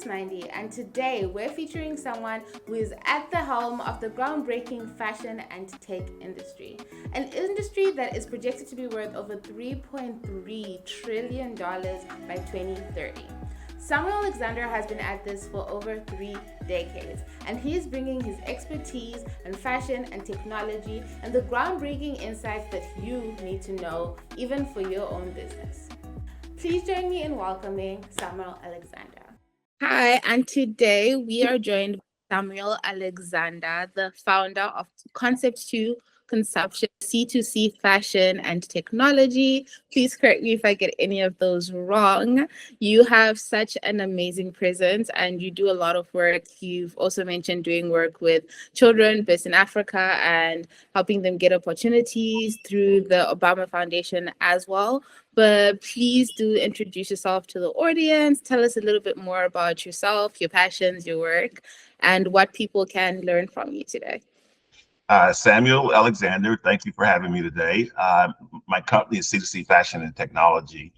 Mindy, and today we're featuring someone who is at the helm of the groundbreaking fashion and tech industry, an industry that is projected to be worth over $3.3 trillion by 2030. Samuel Alexander has been at this for over 3 decades, and he is bringing his expertise in fashion and technology and the groundbreaking insights that you need to know even for your own business. Please join me in welcoming Samuel Alexander. Hi, and today we are joined by Samuel Alexander, the founder of Concept 2 Consumption, C2C Fashion and Technology. Please correct me if I get any of those wrong. You have such an amazing presence and you do a lot of work. You've also mentioned doing work with children based in Africa and helping them get opportunities through the Obama Foundation as well. But please do introduce yourself to the audience. Tell us a little bit more about yourself, your passions, your work, and what people can learn from you today. Samuel Alexander, thank you for having me today. My company is C2C Fashion and Technology.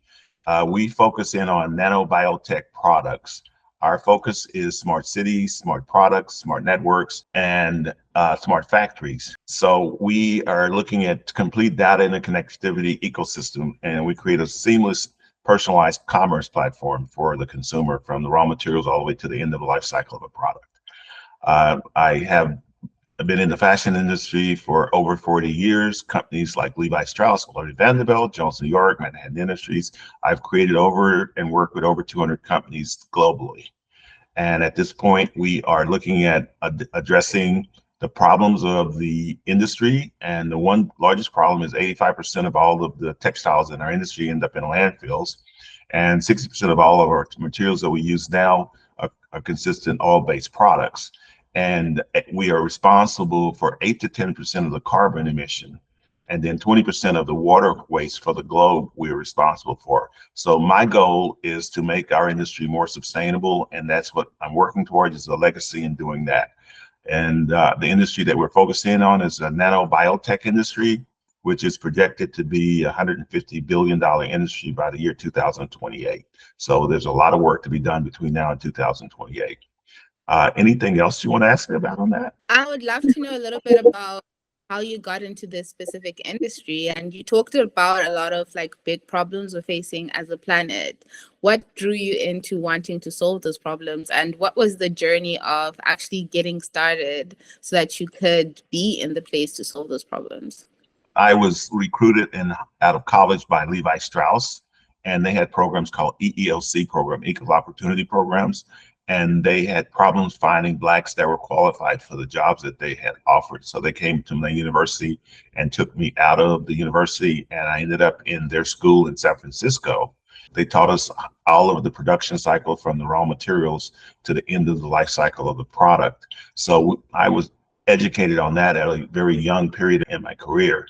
We focus in on nano-biotech products. Our focus is smart cities, smart products, smart networks, and smart factories. So we are looking at complete data and connectivity ecosystem, and we create a seamless, personalized commerce platform for the consumer from the raw materials all the way to the end of the life cycle of a product. I've been in the fashion industry for over 40 years. Companies like Levi Strauss, Vanderbilt, Jones New York, Manhattan Industries. I've created over and worked with over 200 companies globally. And at this point, we are looking at addressing the problems of the industry. And the one largest problem is 85% of all of the textiles in our industry end up in landfills. And 60% of all of our materials that we use now are consistent oil-based products. And we are responsible for 8 to 10% of the carbon emission. And then 20% of the water waste for the globe we're responsible for. So my goal is to make our industry more sustainable. And that's what I'm working towards, is a legacy in doing that. And the industry that we're focusing on is the nano-biotech industry, which is projected to be a $150 billion industry by the year 2028. So there's a lot of work to be done between now and 2028. Anything else you want to ask me about on that? I would love to know a little bit about how you got into this specific industry. And you talked about a lot of big problems we're facing as a planet. What drew you into wanting to solve those problems? And what was the journey of actually getting started so that you could be in the place to solve those problems? I was recruited out of college by Levi Strauss, and they had programs called EEOC program, Equal Opportunity Programs. And they had problems finding Blacks that were qualified for the jobs that they had offered. So they came to my university and took me out of the university, and I ended up in their school in San Francisco. They taught us all of the production cycle from the raw materials to the end of the life cycle of the product. So I was educated on that at a very young period in my career.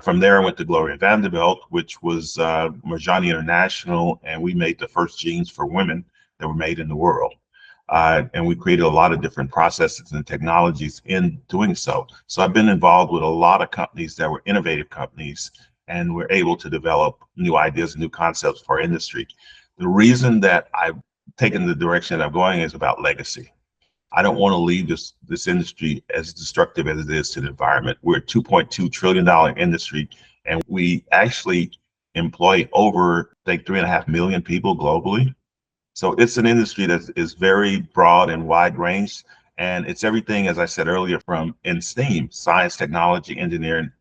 From there, I went to Gloria Vanderbilt, which was Marjani International, and we made the first jeans for women that were made in the world. And we created a lot of different processes and technologies in doing so. So I've been involved with a lot of companies that were innovative companies, and we're able to develop new ideas and new concepts for our industry. The reason that I've taken the direction that I'm going is about legacy. I don't want to leave this industry as destructive as it is to the environment. We're a $2.2 trillion industry, and we actually employ over, I think, 3.5 million people globally. So it's an industry that is very broad and wide range, and it's everything, as I said earlier, from in STEAM, science, technology, engineering,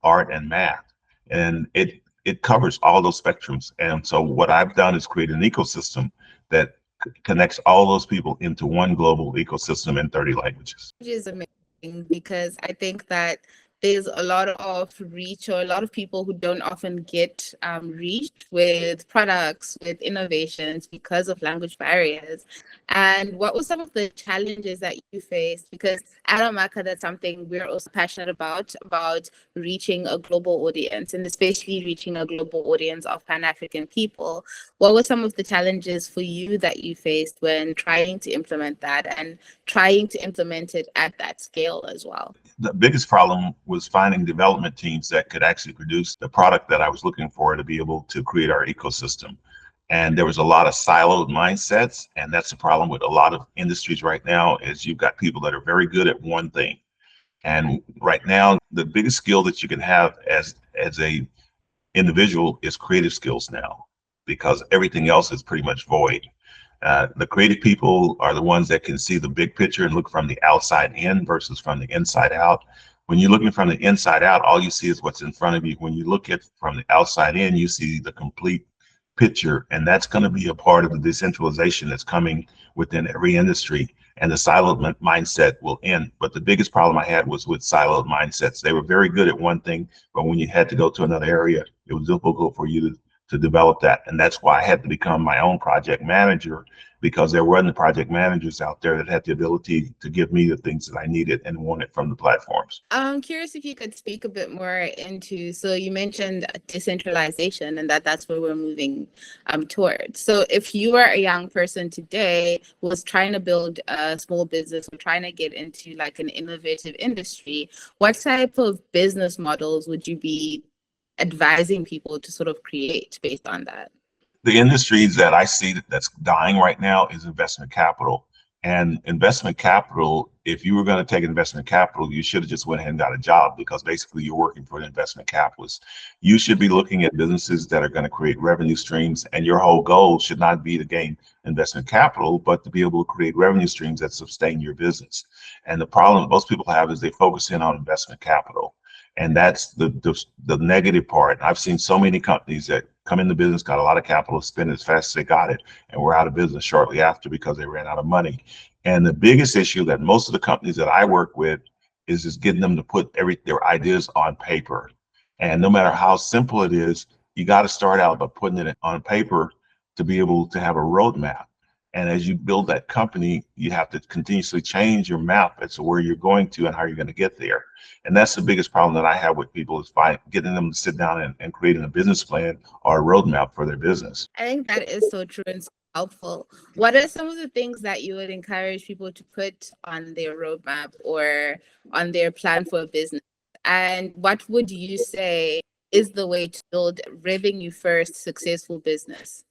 art, and math. And it covers all those spectrums. And so what I've done is create an ecosystem that connects all those people into one global ecosystem in 30 languages. Which is amazing, because I think that there's a lot of reach, or a lot of people who don't often get reached with products, with innovations, because of language barriers. And what were some of the challenges that you faced? Because at AMAKA, that's something we're also passionate about reaching a global audience, and especially reaching a global audience of Pan-African people. What were some of the challenges for you that you faced when trying to implement that, and trying to implement it at that scale as well? The biggest problem was finding development teams that could actually produce the product that I was looking for to be able to create our ecosystem. And there was a lot of siloed mindsets, and that's the problem with a lot of industries right now. Is you've got people that are very good at one thing, and right now the biggest skill that you can have as a individual is creative skills now, because everything else is pretty much void. The creative people are the ones that can see the big picture and look from the outside in versus from the inside out. When you're looking from the inside out, all you see is what's in front of you. When you look at from the outside in, you see the complete picture, and that's going to be a part of the decentralization that's coming within every industry, and the siloed mindset will end. But the biggest problem I had was with siloed mindsets. They were very good at one thing, but when you had to go to another area, it was difficult for you to develop that. And that's why I had to become my own project manager, because there weren't the project managers out there that had the ability to give me the things that I needed and wanted from the platforms. I'm curious if you could speak a bit more into, so you mentioned decentralization and that's where we're moving towards. So if you are a young person today who was trying to build a small business or trying to get into like an innovative industry, what type of business models would you be advising people to sort of create based on that? The industries that I see that's dying right now is investment capital. And investment capital, if you were going to take investment capital, you should have just went ahead and got a job, because basically you're working for an investment capitalist. You should be looking at businesses that are going to create revenue streams, and your whole goal should not be to gain investment capital, but to be able to create revenue streams that sustain your business. And the problem most people have is they focus in on investment capital. And that's the negative part. I've seen so many companies that come into business, got a lot of capital, spend as fast as they got it, and we're out of business shortly after because they ran out of money. And the biggest issue that most of the companies that I work with is just getting them to put their ideas on paper. And no matter how simple it is, you got to start out by putting it on paper to be able to have a roadmap. And as you build that company, you have to continuously change your map as to where you're going to and how you're going to get there. And that's the biggest problem that I have with people, is getting them to sit down and creating a business plan or a roadmap for their business. I think that is so true and so helpful. What are some of the things that you would encourage people to put on their roadmap or on their plan for a business? And what would you say is the way to build revenue first successful business?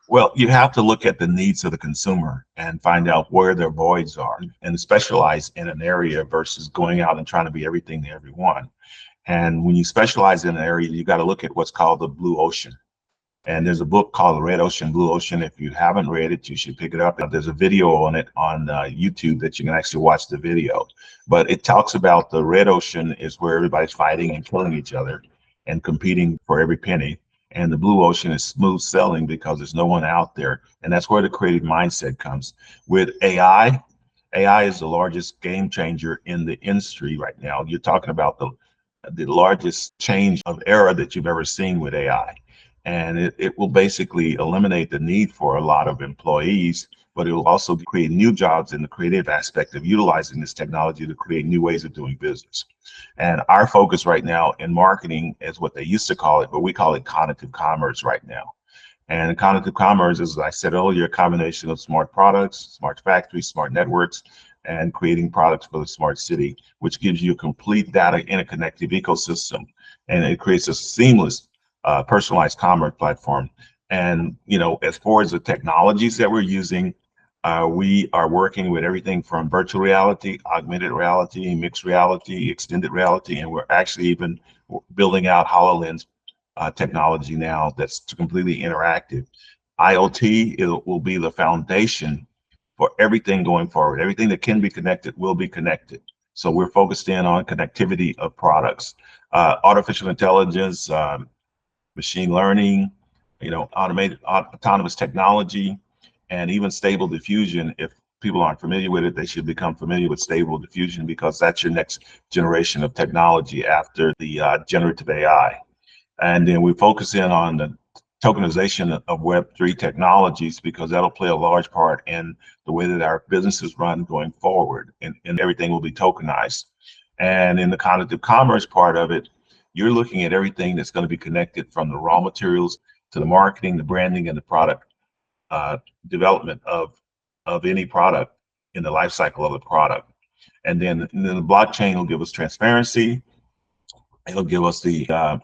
Well, you have to look at the needs of the consumer and find out where their voids are and specialize in an area versus going out and trying to be everything to everyone. And when you specialize in an area, you got to look at what's called the blue ocean. And there's a book called The Red Ocean, Blue Ocean. If you haven't read it, you should pick it up. There's a video on it on YouTube that you can actually watch the video. But it talks about the red ocean is where everybody's fighting and killing each other and competing for every penny. And the blue ocean is smooth sailing because there's no one out there. And that's where the creative mindset comes. With AI, AI is the largest game changer in the industry right now. You're talking about the largest change of era that you've ever seen with AI. And it will basically eliminate the need for a lot of employees, but it will also create new jobs in the creative aspect of utilizing this technology to create new ways of doing business. And our focus right now in marketing is what they used to call it, but we call it cognitive commerce right now. And cognitive commerce is, as I said earlier, a combination of smart products, smart factories, smart networks, and creating products for the smart city, which gives you a complete data interconnected ecosystem. And it creates a seamless personalized commerce platform. And, as far as the technologies that we're using, we are working with everything from virtual reality, augmented reality, mixed reality, extended reality, and we're actually even building out HoloLens technology now that's completely interactive. IoT will be the foundation for everything going forward. Everything that can be connected will be connected. So we're focused in on connectivity of products, artificial intelligence, machine learning, automated autonomous technology, and even stable diffusion. If people aren't familiar with it, they should become familiar with stable diffusion, because that's your next generation of technology after the generative AI. And then we focus in on the tokenization of Web3 technologies, because that'll play a large part in the way that our businesses run going forward, and everything will be tokenized. And in the cognitive commerce part of it, you're looking at everything that's going to be connected, from the raw materials to the marketing, the branding, and the product development of any product in the life cycle of the product. And then the blockchain will give us transparency. It'll give us the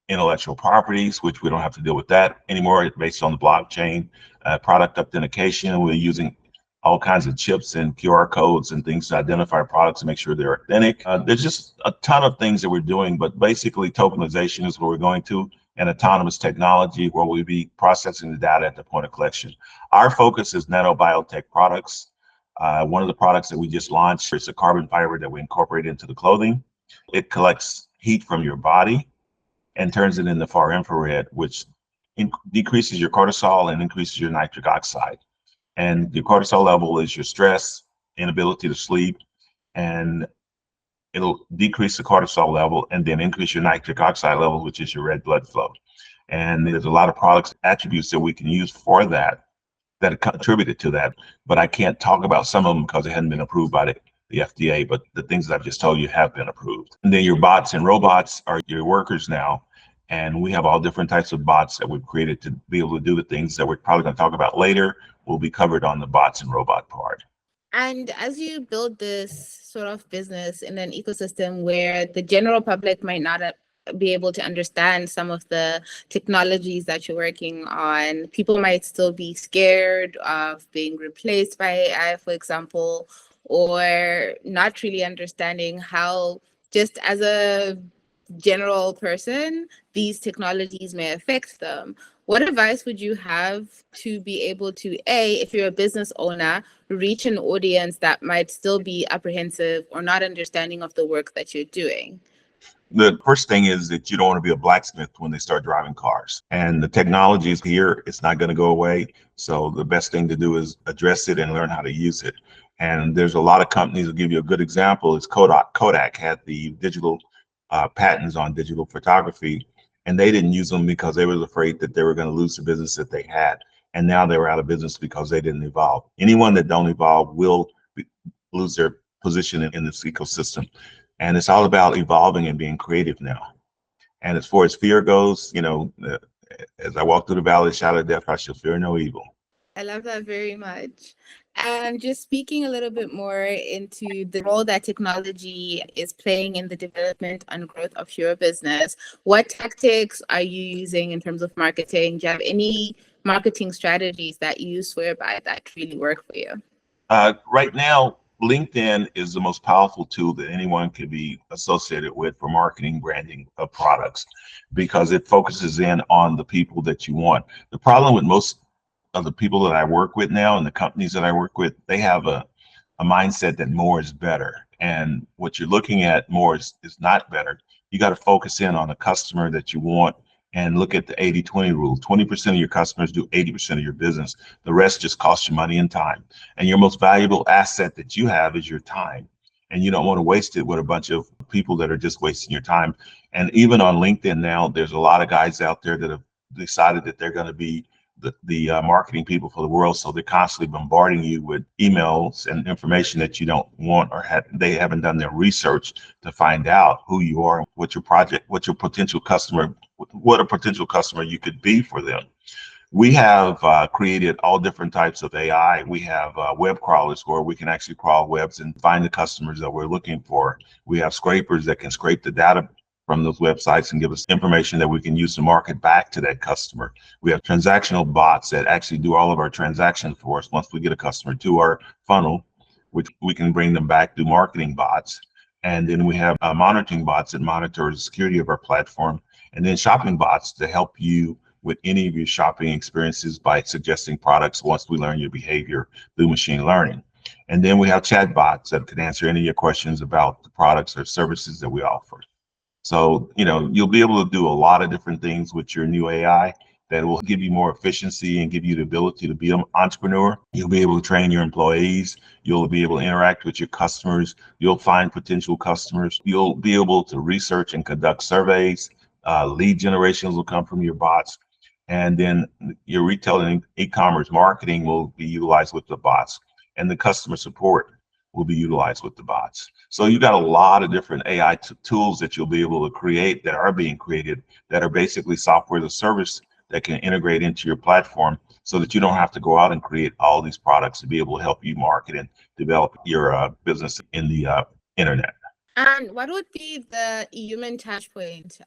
intellectual properties, which we don't have to deal with that anymore. It's based on the blockchain. Product authentication, we're using all kinds of chips and QR codes and things to identify products to make sure they're authentic. There's just a ton of things that we're doing, but basically tokenization is where we're going to, and autonomous technology where we'll be processing the data at the point of collection. Our focus is nano-biotech products. One of the products that we just launched is a carbon fiber that we incorporate into the clothing. It collects heat from your body and turns it into far infrared, which decreases your cortisol and increases your nitric oxide. And your cortisol level is your stress, inability to sleep, and it'll decrease the cortisol level and then increase your nitric oxide level, which is your red blood flow. And there's a lot of products attributes that we can use for that that contributed to that. But I can't talk about some of them because they hadn't been approved by the FDA, but the things that I've just told you have been approved. And then your bots and robots are your workers now. And we have all different types of bots that we've created to be able to do the things that we're probably going to talk about later. Will be covered on the bots and robot part. And as you build this sort of business in an ecosystem where the general public might not be able to understand some of the technologies that you're working on, people might still be scared of being replaced by AI, for example, or not really understanding how, just as a general person, these technologies may affect them. What advice would you have to be able to, A, if you're a business owner, reach an audience that might still be apprehensive or not understanding of the work that you're doing? The first thing is that you don't want to be a blacksmith when they start driving cars. And the technology is here, it's not going to go away. So the best thing to do is address it and learn how to use it. And there's a lot of companies. I'll give you a good example is Kodak. Kodak had the digital patents on digital photography, and they didn't use them because they were afraid that they were going to lose the business that they had. And now they were out of business because they didn't evolve. Anyone that don't evolve will lose their position in this ecosystem. And it's all about evolving and being creative now. And as far as fear goes, as I walk through the valley of the shadow of death, I shall fear no evil. I love that very much. And just speaking a little bit more into the role that technology is playing in the development and growth of your business, what tactics are you using in terms of marketing? Do you have any marketing strategies that you swear by that really work for you? Right now, LinkedIn is the most powerful tool that anyone can be associated with for marketing, branding of products, because it focuses in on the people that you want. The problem with most of the people that I work with now and the companies that I work with, they have a mindset that more is better. And what you're looking at more is not better. You got to focus in on the customer that you want and look at the 80-20 rule. 20% of your customers do 80% of your business. The rest just costs you money and time. And your most valuable asset that you have is your time. And you don't want to waste it with a bunch of people that are just wasting your time. And even on LinkedIn now, there's a lot of guys out there that have decided that they're going to be the marketing people for the world. So they're constantly bombarding you with emails and information that you don't want, or they haven't done their research to find out who you are, what your project, what your potential customer, what a potential customer you could be for them. We have created all different types of AI. We have web crawlers where we can actually crawl webs and find the customers that we're looking for. We have scrapers that can scrape the data from those websites and give us information that we can use to market back to that customer. We have transactional bots that actually do all of our transactions for us once we get a customer to our funnel, which we can bring them back through marketing bots. And then we have monitoring bots that monitor the security of our platform, and then shopping bots to help you with any of your shopping experiences by suggesting products once we learn your behavior through machine learning. And then we have chat bots that can answer any of your questions about the products or services that we offer. So, you'll be able to do a lot of different things with your new AI that will give you more efficiency and give you the ability to be an entrepreneur. You'll be able to train your employees. You'll be able to interact with your customers. You'll find potential customers. You'll be able to research and conduct surveys. Lead generations will come from your bots. And then your retail and e-commerce marketing will be utilized with the bots. And the customer support will be utilized with the bots. So you got a lot of different AI tools that you'll be able to create that are being created that are basically software as a service that can integrate into your platform so that you don't have to go out and create all these products to be able to help you market and develop your business in the internet. And what would be the human touch point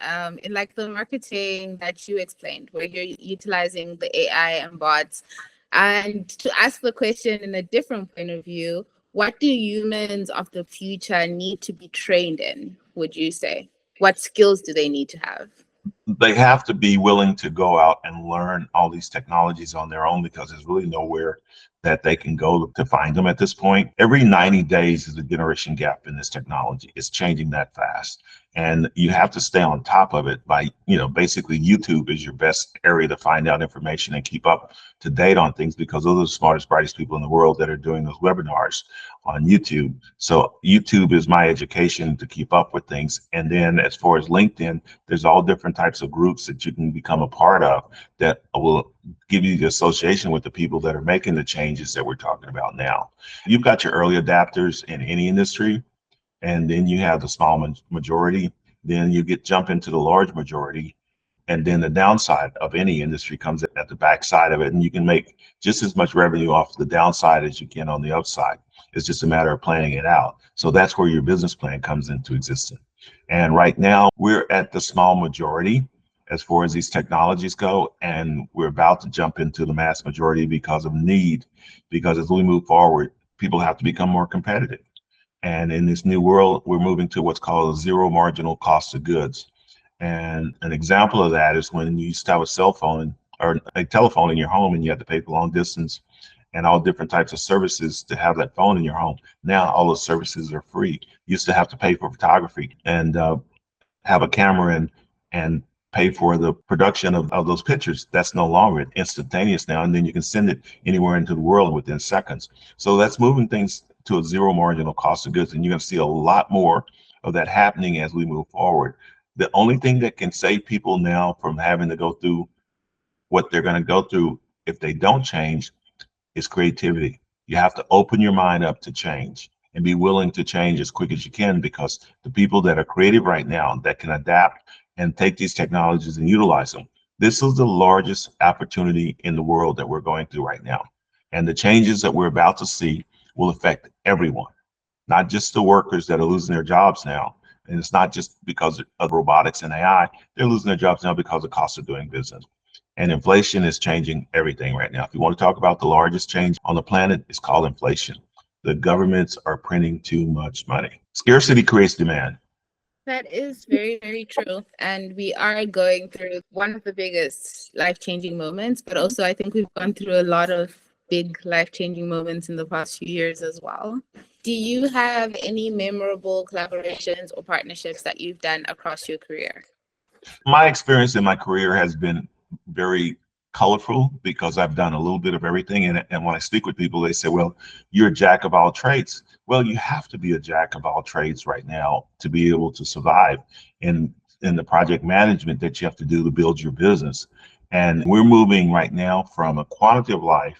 in like the marketing that you explained, where you're utilizing the AI and bots? And to ask the question in a different point of view, what do humans of the future need to be trained in, would you say? What skills do they need to have? They have to be willing to go out and learn all these technologies on their own because there's really nowhere that they can go to find them at this point. Every 90 days is a generation gap in this technology. It's changing that fast. And you have to stay on top of it by, basically YouTube is your best area to find out information and keep up to date on things because those are the smartest, brightest people in the world that are doing those webinars on YouTube. So YouTube is my education to keep up with things. And then as far as LinkedIn, there's all different types of groups that you can become a part of that will give you the association with the people that are making the changes that we're talking about now. You've got your early adapters in any industry, and then you have the small majority. Then you jump into the large majority, and then the downside of any industry comes at the backside of it, and you can make just as much revenue off the downside as you can on the upside. It's just a matter of planning it out. So that's where your business plan comes into existence. And right now we're at the small majority as far as these technologies go, and we're about to jump into the mass majority because of need, because as we move forward, people have to become more competitive. And in this new world, we're moving to what's called a zero marginal cost of goods. And an example of that is when you used to have a cell phone or a telephone in your home and you had to pay for long distance and all different types of services to have that phone in your home. Now all those services are free. You used to have to pay for photography and have a camera and pay for the production of those pictures. That's no longer instantaneous now, and then you can send it anywhere into the world within seconds. So that's moving things to a zero marginal cost of goods, and you're going to see a lot more of that happening as we move forward. The only thing that can save people now from having to go through what they're going to go through if they don't change is creativity. You have to open your mind up to change and be willing to change as quick as you can, because the people that are creative right now that can adapt and take these technologies and utilize them, this is the largest opportunity in the world that we're going through right now. And the changes that we're about to see will affect everyone, not just the workers that are losing their jobs now. And it's not just because of robotics and AI, they're losing their jobs now because of cost of doing business. And inflation is changing everything right now. If you want to talk about the largest change on the planet, it's called inflation. The governments are printing too much money. Scarcity creates demand. That is very, very true. And we are going through one of the biggest life-changing moments, but also I think we've gone through a lot of big life-changing moments in the past few years as well. Do you have any memorable collaborations or partnerships that you've done across your career? My experience in my career has been very colorful because I've done a little bit of everything. And when I speak with people, they say, well, you're a jack of all trades. Well, you have to be a jack of all trades right now to be able to survive in the project management that you have to do to build your business. And we're moving right now from a quantity of life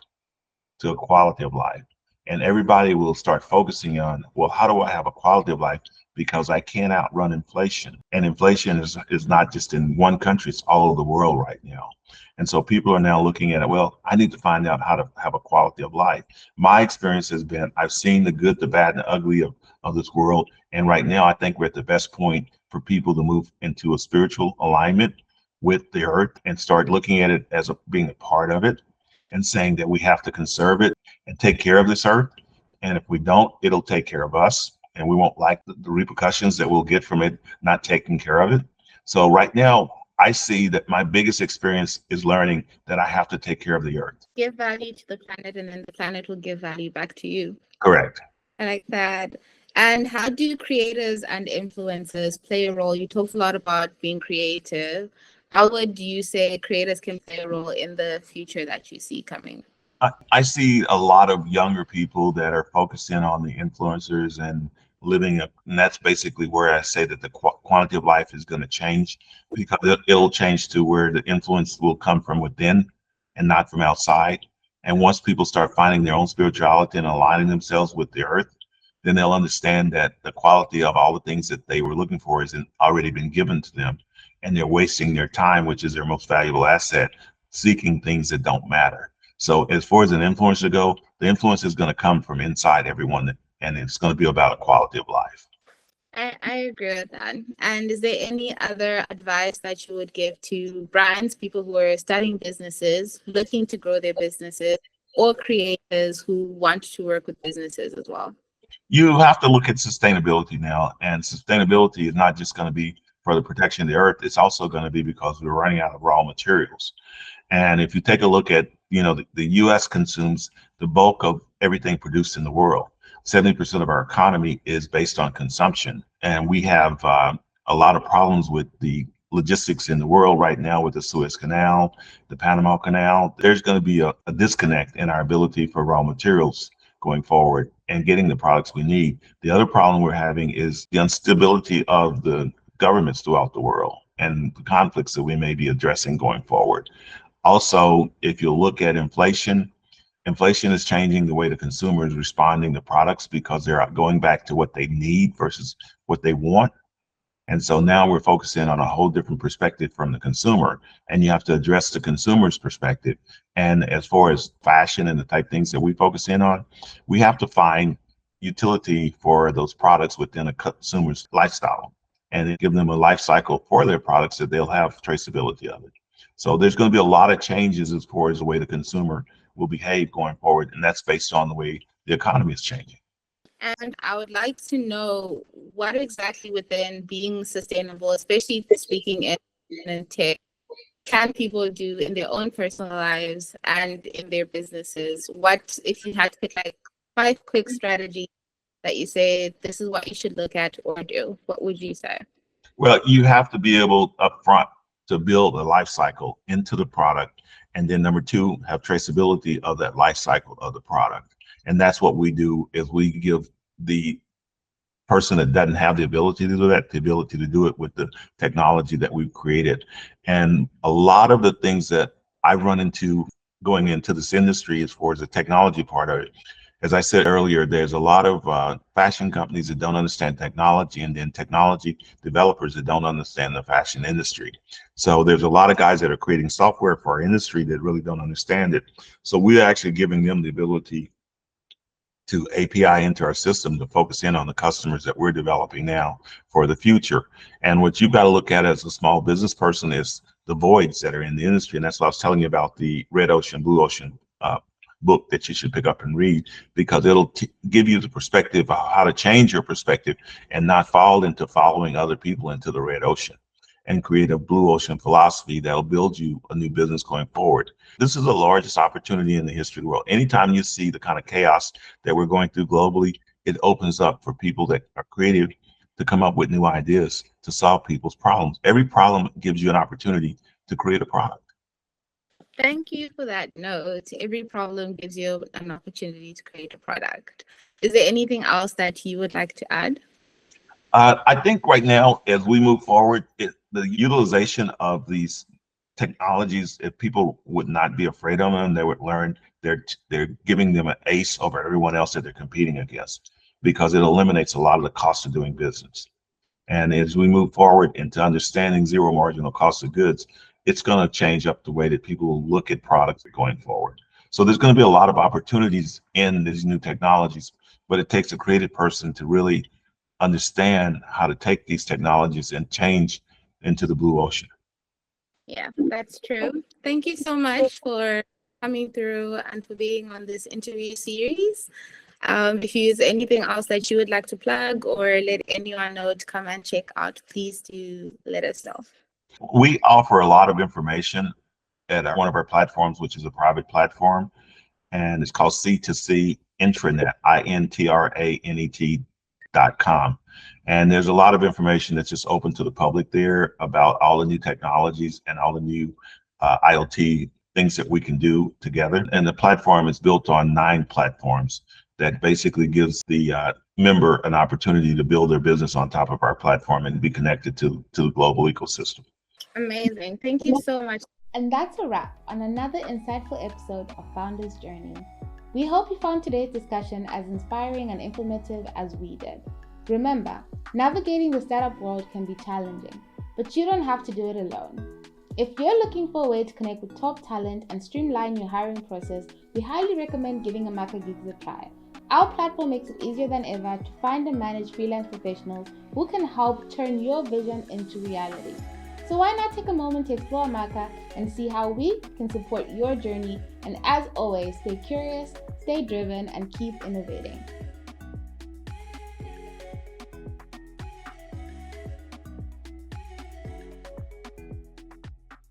to a quality of life. And everybody will start focusing on, well, how do I have a quality of life? Because I can't outrun inflation. And inflation is not just in one country, it's all over the world right now. And so people are now looking at it, well, I need to find out how to have a quality of life. My experience has been, I've seen the good, the bad, and the ugly of this world. And right now, I think we're at the best point for people to move into a spiritual alignment with the earth and start looking at it as being a part of it, and saying that we have to conserve it and take care of this earth. And if we don't, it'll take care of us. And we won't like the repercussions that we'll get from it not taking care of it. So right now, I see that my biggest experience is learning that I have to take care of the earth. Give value to the planet, and then the planet will give value back to you. Correct. I like that. And how do creators and influencers play a role? You talked a lot about being creative. How would you say creators can play a role in the future that you see coming? I see a lot of younger people that are focusing on the influencers and and that's basically where I say that the quantity of life is going to change, because it'll change to where the influence will come from within and not from outside. And once people start finding their own spirituality and aligning themselves with the earth, then they'll understand that the quality of all the things that they were looking for has already been given to them, and they're wasting their time, which is their most valuable asset, seeking things that don't matter. So as far as an influencer go, the influence is going to come from inside everyone, and it's going to be about a quality of life. I agree with that. And is there any other advice that you would give to brands, people who are starting businesses, looking to grow their businesses, or creators who want to work with businesses as well? You have to look at sustainability now, and sustainability is not just going to be for the protection of the earth. It's also going to be because we're running out of raw materials. And if you take a look at, the U.S. consumes the bulk of everything produced in the world. 70% of our economy is based on consumption. And we have a lot of problems with the logistics in the world right now with the Suez Canal, the Panama Canal. There's going to be a disconnect in our ability for raw materials going forward and getting the products we need. The other problem we're having is the instability of the governments throughout the world and the conflicts that we may be addressing going forward. Also, if you look at inflation, inflation is changing the way the consumer is responding to products because they're going back to what they need versus what they want. And so now we're focusing on a whole different perspective from the consumer, and you have to address the consumer's perspective. And as far as fashion and the type things that we focus in on, we have to find utility for those products within a consumer's lifestyle and then give them a life cycle for their products that they'll have traceability of it. So there's going to be a lot of changes as far as the way the consumer will behave going forward, and that's based on the way the economy is changing. And I would like to know what exactly within being sustainable, especially speaking in tech, can people do in their own personal lives and in their businesses? What if you had to pick like 5 quick strategies that you say this is what you should look at or do? What would you say? Well, you have to be able upfront to build a life cycle into the product. And then number two, have traceability of that life cycle of the product. And that's what we do is we give the person that doesn't have the ability to do that, the ability to do it with the technology that we've created. And a lot of the things that I run into going into this industry as far as the technology part of it, as I said earlier, there's a lot of fashion companies that don't understand technology, and then technology developers that don't understand the fashion industry. So there's a lot of guys that are creating software for our industry that really don't understand it. So we're actually giving them the ability to API into our system to focus in on the customers that we're developing now for the future. And what you've got to look at as a small business person is the voids that are in the industry. And that's what I was telling you about the Red Ocean, Blue Ocean book that you should pick up and read, because it'll give you the perspective of how to change your perspective and not fall into following other people into the red ocean, and create a blue ocean philosophy that'll build you a new business going forward. This is the largest opportunity in the history of the world. Anytime you see the kind of chaos that we're going through globally, it opens up for people that are creative to come up with new ideas to solve people's problems. Every problem gives you an opportunity to create a product. Thank you for that note. Every problem gives you an opportunity to create a product. Is there anything else that you would like to add? I think right now, as we move forward, the utilization of these technologies, if people would not be afraid of them, they would learn they're giving them an ace over everyone else that they're competing against, because it eliminates a lot of the cost of doing business. And as we move forward into understanding zero marginal cost of goods, it's going to change up the way that people look at products going forward. So there's going to be a lot of opportunities in these new technologies, but it takes a creative person to really understand how to take these technologies and change into the blue ocean. Yeah, that's true. Thank you so much for coming through and for being on this interview series. If there's anything else that you would like to plug or let anyone know to come and check out, please do let us know. We offer a lot of information at one of our platforms, which is a private platform, and it's called C2C Intranet, INTRANET.com. And there's a lot of information that's just open to the public there about all the new technologies and all the new IoT things that we can do together. And the platform is built on 9 platforms that basically gives the member an opportunity to build their business on top of our platform and be connected to the global ecosystem. Amazing. Thank you so much. And that's a wrap on another insightful episode of Founder's Journey. We hope you found today's discussion as inspiring and informative as we did. Remember, navigating the startup world can be challenging, but you don't have to do it alone. If you're looking for a way to connect with top talent and streamline your hiring process, we highly recommend giving AMAKA Gigs a try. Our platform makes it easier than ever to find and manage freelance professionals who can help turn your vision into reality. So why not take a moment to explore AMAKA and see how we can support your journey? And as always, stay curious, stay driven, and keep innovating.